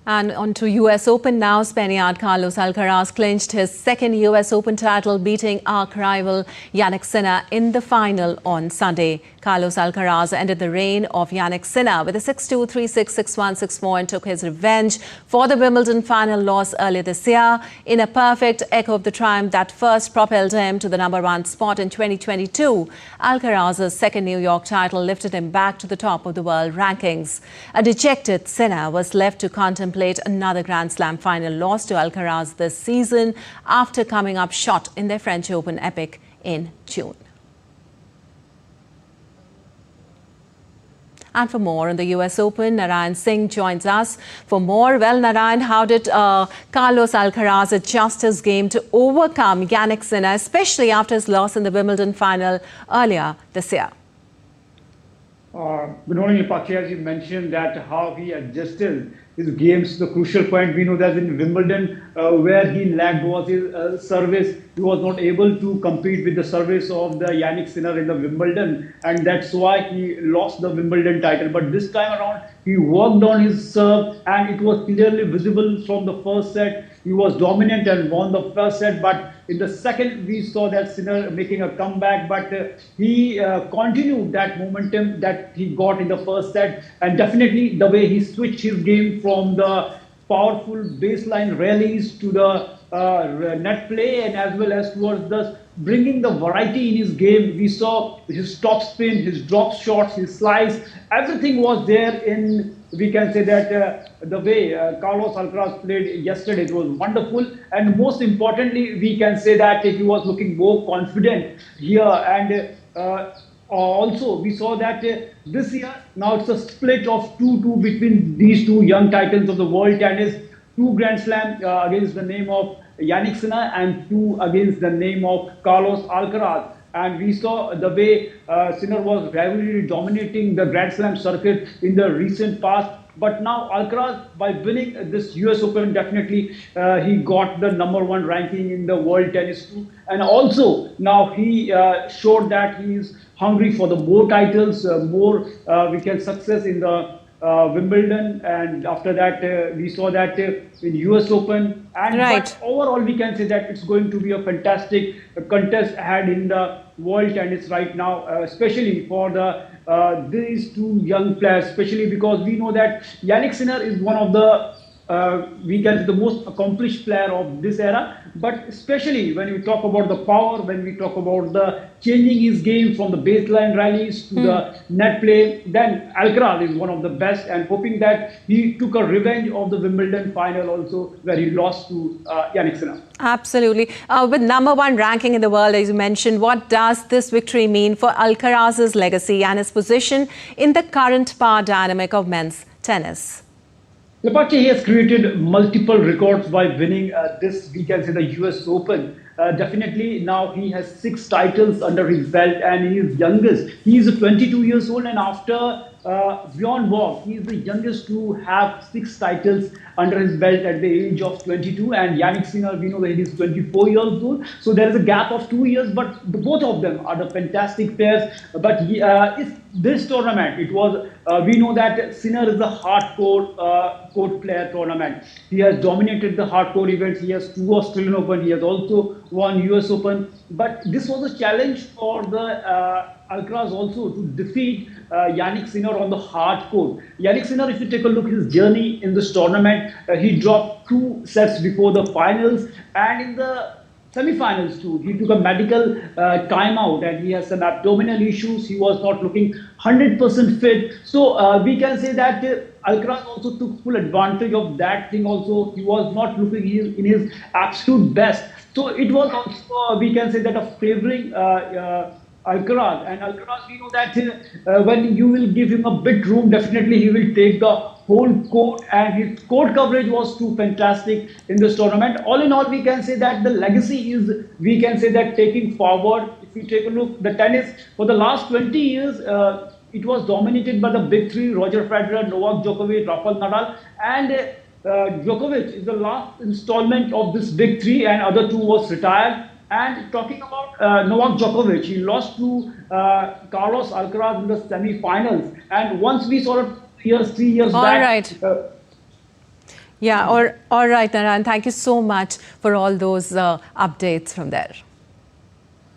And on to US Open now. Spaniard Carlos Alcaraz clinched his second US Open title, beating arch rival Jannik Sinner in the final on Sunday. Carlos Alcaraz ended the reign of Jannik Sinner with a 6-2, 3-6, 6-1, 6-4 and took his revenge for the Wimbledon final loss earlier this year in a perfect echo of the triumph that first propelled him to the #1 spot in 2022. Alcaraz's second New York title lifted him back to the top of the world rankings. A dejected Sinner was left to contemplate another Grand Slam final loss to Alcaraz this season after coming up short in their French Open epic in June. And for more on the US Open, Narayan Singh joins us for more. Well, Narayan, how did Carlos Alcaraz adjust his game to overcome Jannik Sinner, especially after his loss in the Wimbledon final earlier this year? Good morning, Epakshi. As you mentioned, that how he adjusted his games to the crucial point. We know that in Wimbledon, where he lagged was his service. He was not able to compete with the service of the Jannik Sinner in the Wimbledon, and that's why he lost the Wimbledon title. But this time around, he worked on his serve, and it was clearly visible from the first set. He was dominant and won the first set, but in the second, we saw that Sinner making a comeback, but he continued that momentum that he got in the first set, and definitely the way he switched his game from the powerful baseline rallies to the net play, and as well as towards the bringing the variety in his game. We saw his topspin, his drop shots, his slice, everything was there in, we can say that the way Carlos Alcaraz played yesterday, it was wonderful. And most importantly, we can say that he was looking more confident here. And also, we saw that this year, now it's a split of 2-2 between these two young titans of the world tennis. 2 Grand Slam against the name of Jannik Sinner and 2 against the name of Carlos Alcaraz. And we saw the way Sinner was really dominating the Grand Slam circuit in the recent past. But now Alcaraz, by winning this US Open, definitely he got the #1 ranking in the world tennis too. And also now he showed that he is hungry for the more titles, more we can success in the Wimbledon, and after that we saw that in US Open, and but overall we can say that it's going to be a fantastic contest ahead in the world tennis right now, especially for the these two young players, especially because we know that Jannik Sinner is one of the we can say the most accomplished player of this era, but especially when we talk about the power, when we talk about the changing his game from the baseline rallies to the net play, then Alcaraz is one of the best, and hoping that he took a revenge of the Wimbledon final also, where he lost to Jannik Sinner. Absolutely. With #1 ranking in the world, as you mentioned, what does this victory mean for Alcaraz's legacy and his position in the current power dynamic of men's tennis? Epakshi, he has created multiple records by winning this, we can say, the US Open. Definitely now he has 6 titles under his belt, and he is youngest. He is 22 years old, and after Bjorn Borg, he is the youngest to have 6 titles under his belt at the age of 22. And Jannik Sinner, we know that he is 24 years old. So there is a gap of 2 years, but both of them are the fantastic players. But if this tournament, it was, we know that Sinner is a hardcore court player tournament. He has dominated the hardcore events. He has 2 Australian Open. He has also won US Open. But this was a challenge for the Alcaraz also to defeat Jannik Sinner on the hard court. Jannik Sinner, if you take a look at his journey in this tournament, he dropped 2 sets before the finals, and in the semi-finals too, he took a medical timeout, and he has some abdominal issues. He was not looking 100% fit. So we can say that Alcaraz also took full advantage of that thing also. He was not looking in his absolute best. So it was also, we can say that, a favoring Alcaraz. And Alcaraz, we know that when you will give him a bit room, definitely he will take the whole court, and his court coverage was too fantastic in this tournament. All in all, we can say that the legacy is, we can say that, taking forward. If you take a look, the tennis for the last 20 years, it was dominated by the big 3, Roger Federer, Novak Djokovic, Rafael Nadal, and Djokovic is the last installment of this big 3, and other 2 was retired. And talking about Novak Djokovic, he lost to Carlos Alcaraz in the semi-finals. And once we saw it 3 years back. All right. Yeah, all right, Narayan. Thank you so much for all those updates from there.